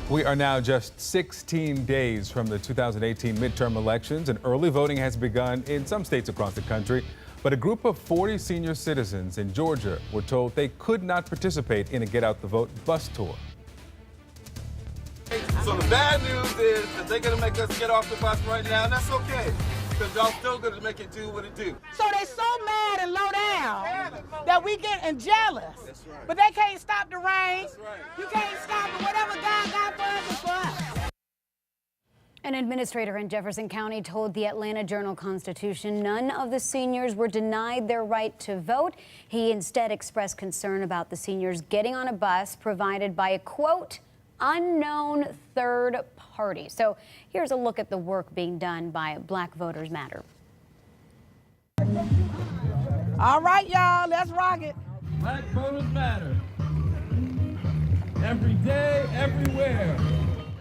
We are now just 16 days from the 2018 midterm elections, and early voting has begun in some states across the country. But a group of 40 senior citizens in Georgia were told they could not participate in a Get Out the Vote bus tour. So the bad news is that they're going to make us get off the bus right now, and that's okay, because y'all still going to make it do what it do. So they so mad and low down that we getting jealous. That's right. But they can't stop the rain. That's right. You can't stop it. Whatever God got for us is for us. An administrator in Jefferson County told the Atlanta Journal-Constitution none of the seniors were denied their right to vote. He instead expressed concern about the seniors getting on a bus provided by a, quote, unknown third party. So here's a look at the work being done by Black Voters Matter. All right, y'all, let's rock it. Black Voters Matter. Every day, everywhere.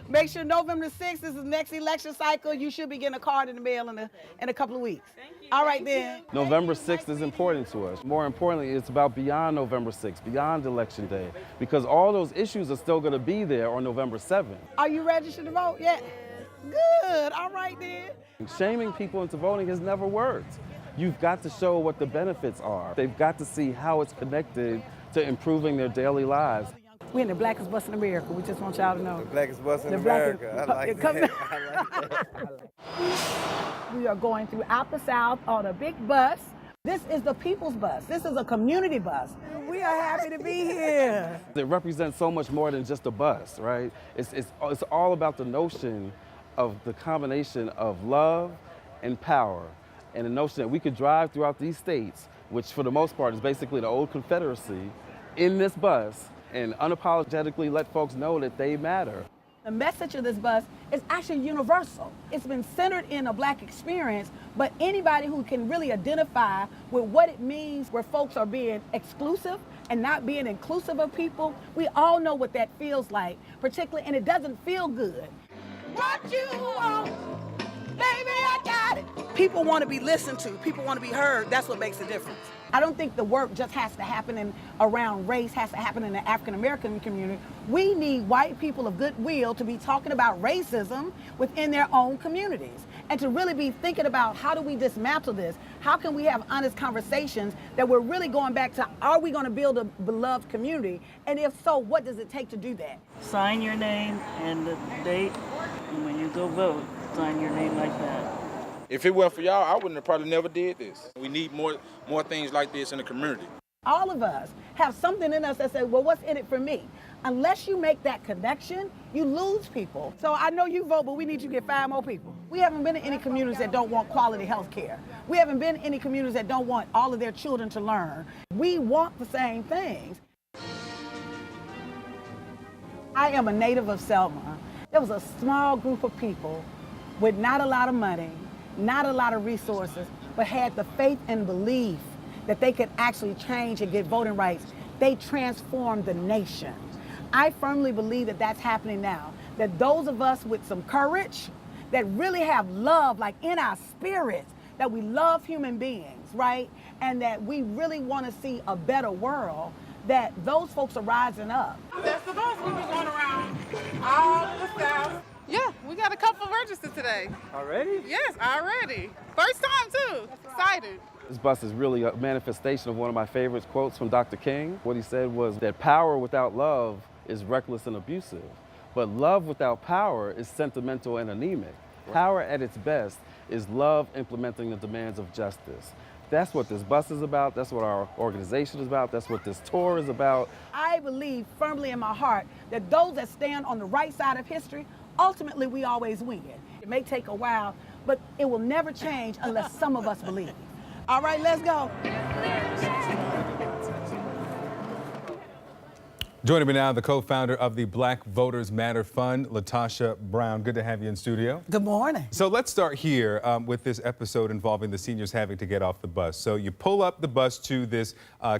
Make sure November 6th is the next election cycle. You should be getting a card in the mail in a couple of weeks. All right, then. November 6th is important to us. More importantly, it's about beyond November 6th, beyond Election Day, because all those issues are still going to be there on November 7th. Are you registered to vote yet? Good. All right, then. Shaming people into voting has never worked. You've got to show what the benefits are. They've got to see how it's connected to improving their daily lives. We're in the blackest bus in America. We just want y'all to know. The blackest bus in The America. blackest- I like that. I like that. We are going throughout the South on a big bus. This is the people's bus. This is a community bus. We are happy to be here. It represents so much more than just a bus, right? It's all about the notion of the combination of love and power, and the notion that we could drive throughout these states, which for the most part is basically the old Confederacy, in this bus and unapologetically let folks know that they matter. The message of this bus is actually universal. It's been centered in a black experience, but anybody who can really identify with what it means where folks are being exclusive and not being inclusive of people, we all know what that feels like, particularly, and it doesn't feel good. What you want, baby, I got it. People want to be listened to. People want to be heard. That's what makes a difference. I don't think the work just has to happen around race, has to happen in the African-American community. We need white people of goodwill to be talking about racism within their own communities and to really be thinking about how do we dismantle this? How can we have honest conversations that we're really going back to, are we going to build a beloved community? And if so, what does it take to do that? Sign your name and the date, and when you go vote, sign your name like that. If it weren't for y'all, I wouldn't have probably never did this. We need more things like this in the community. All of us have something in us that says, well, what's in it for me? Unless you make that connection, you lose people. So I know you vote, but we need you to get 5 more people. We haven't been in any communities that don't want quality health care. We haven't been in any communities that don't want all of their children to learn. We want the same things. I am a native of Selma. There was a small group of people with not a lot of money, not a lot of resources, but had the faith and belief that they could actually change and get voting rights. They transformed the nation. I firmly believe that that's happening now, that those of us with some courage, that really have love, like in our spirits, that we love human beings, right? And that we really want to see a better world, that those folks are rising up. That's the bus. We've been going around all the South. Yeah, we got a couple registered today. Already? Yes, already. First time too. Excited. This bus is really a manifestation of one of my favorite quotes from Dr. King. What he said was that power without love is reckless and abusive, but love without power is sentimental and anemic. Power at its best is love implementing the demands of justice. That's what this bus is about. That's what our organization is about. That's what this tour is about. I believe firmly in my heart that those that stand on the right side of history, ultimately we always win. It may take a while, but it will never change unless some of us believe. All right, let's go. Joining me now, the co-founder of the Black Voters Matter Fund, Latasha Brown. Good to have you in studio. Good morning. So let's start here with this episode involving the seniors having to get off the bus. So you pull up the bus to this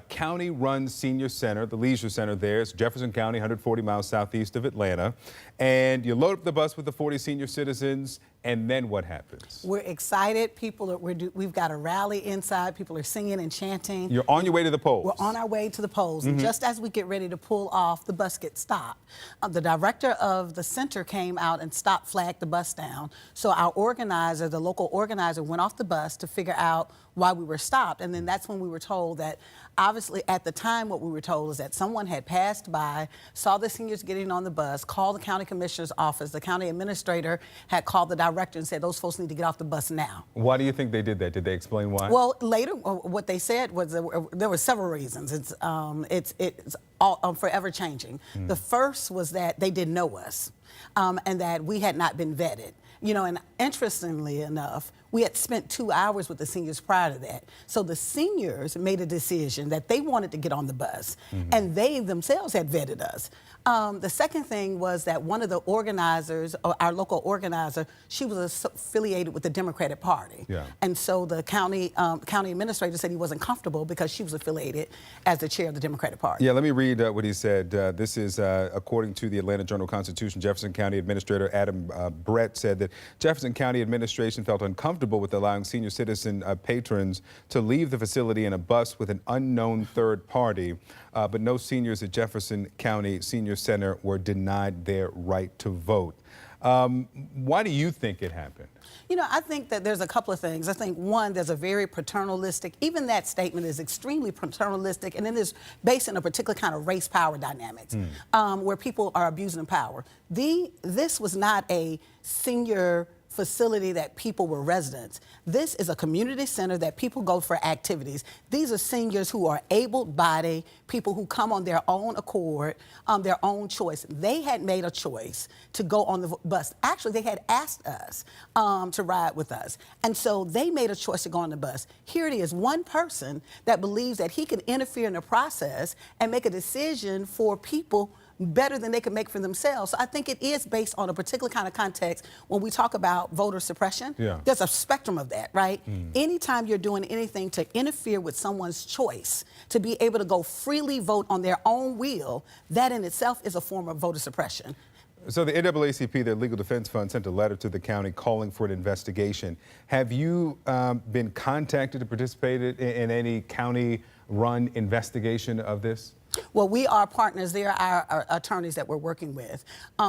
county-run senior center, the leisure center there. It's Jefferson County, 140 miles southeast of Atlanta. And you load up the bus with the 40 senior citizens, and then what happens? We're excited. We've got a rally inside. People are singing and chanting. You're on your way to the polls. We're on our way to the polls. And just as we get ready to pull off, the bus gets stopped. The director of the center came out and flagged the bus down. So our organizer, the local organizer, went off the bus to figure out why we were stopped. And then that's when we were told that, obviously, at the time, what we were told is that someone had passed by, saw the seniors getting on the bus, called the county commissioner's office. The county administrator had called the director and said, those folks need to get off the bus now. Why do you think they did that? Did they explain why? Well, later, what they said was there were several reasons. It's all forever changing. The first was that they didn't know us, and that we had not been vetted. You know, and interestingly enough, we had spent 2 hours with the seniors prior to that. So the seniors made a decision that they wanted to get on the bus, and they themselves had vetted us. The second thing was that one of the organizers, or our local organizer, she was affiliated with the Democratic Party. Yeah. And so the county administrator said he wasn't comfortable because she was affiliated as the chair of the Democratic Party. Yeah, let me read what he said. This is according to the Atlanta Journal-Constitution. Jefferson County Administrator Adam Brett said that Jefferson County administration felt uncomfortable with allowing senior citizen patrons to leave the facility in a bus with an unknown third party, but no seniors at Jefferson County Senior Center were denied their right to vote. Why do you think it happened? You know, I think that there's a couple of things. I think, one, there's a very paternalistic, even that statement is extremely paternalistic, and it is based in a particular kind of race power dynamics, where people are abusing power. This was not a senior facility that people were residents. This is a community center that people go for activities. These are seniors who are able-bodied, people who come on their own accord, their own choice. They had made a choice to go on the bus. Actually, they had asked us to ride with us. And so they made a choice to go on the bus. Here it is, one person that believes that he can interfere in the process and make a decision for people better than they can make for themselves. So I think it is based on a particular kind of context. When we talk about voter suppression, there's a spectrum of that, right? Anytime you're doing anything to interfere with someone's choice to be able to go freely vote on their own will, that in itself is a form of voter suppression. So the NAACP, their Legal Defense Fund, sent a letter to the county calling for an investigation. Have you been contacted to participate in any county-run investigation of this? Well, we are partners. They are our attorneys that we're working with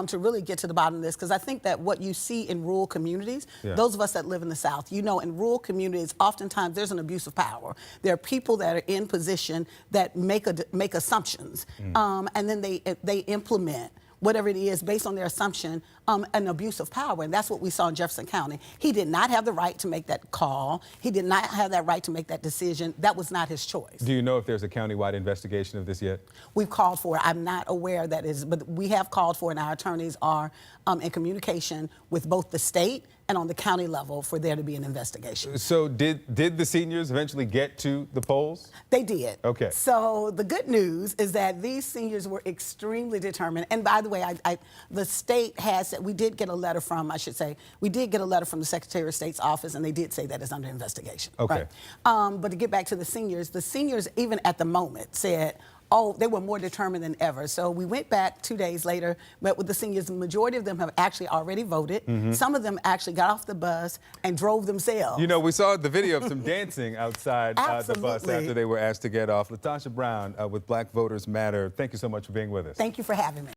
to really get to the bottom of this, because I think that what you see in rural communities, those of us that live in the South, you know, in rural communities, oftentimes there's an abuse of power. There are people that are in position that make assumptions, and then they implement whatever it is based on their assumption, an abuse of power. And that's what we saw in Jefferson County. He did not have the right to make that call. He did not have that right to make that decision. That was not his choice. Do you know if there's a countywide investigation of this yet? We've called for it. I'm not aware that is, but we have called for it, and our attorneys are in communication with both the state and on the county level for there to be an investigation. So did the seniors eventually get to the polls? They did. Okay. So the good news is that these seniors were extremely determined. And by the way, the state has, we did get a letter from, we did get a letter from the Secretary of State's office, and they did say that it's under investigation. Okay. Right? But to get back to the seniors even at the moment said, oh, they were more determined than ever. So we went back 2 days later, met with the seniors. The majority of them have actually already voted. Some of them actually got off the bus and drove themselves. You know, we saw the video of some dancing outside the bus Absolutely. after they were asked to get off. LaTosha Brown with Black Voters Matter. Thank you so much for being with us. Thank you for having me.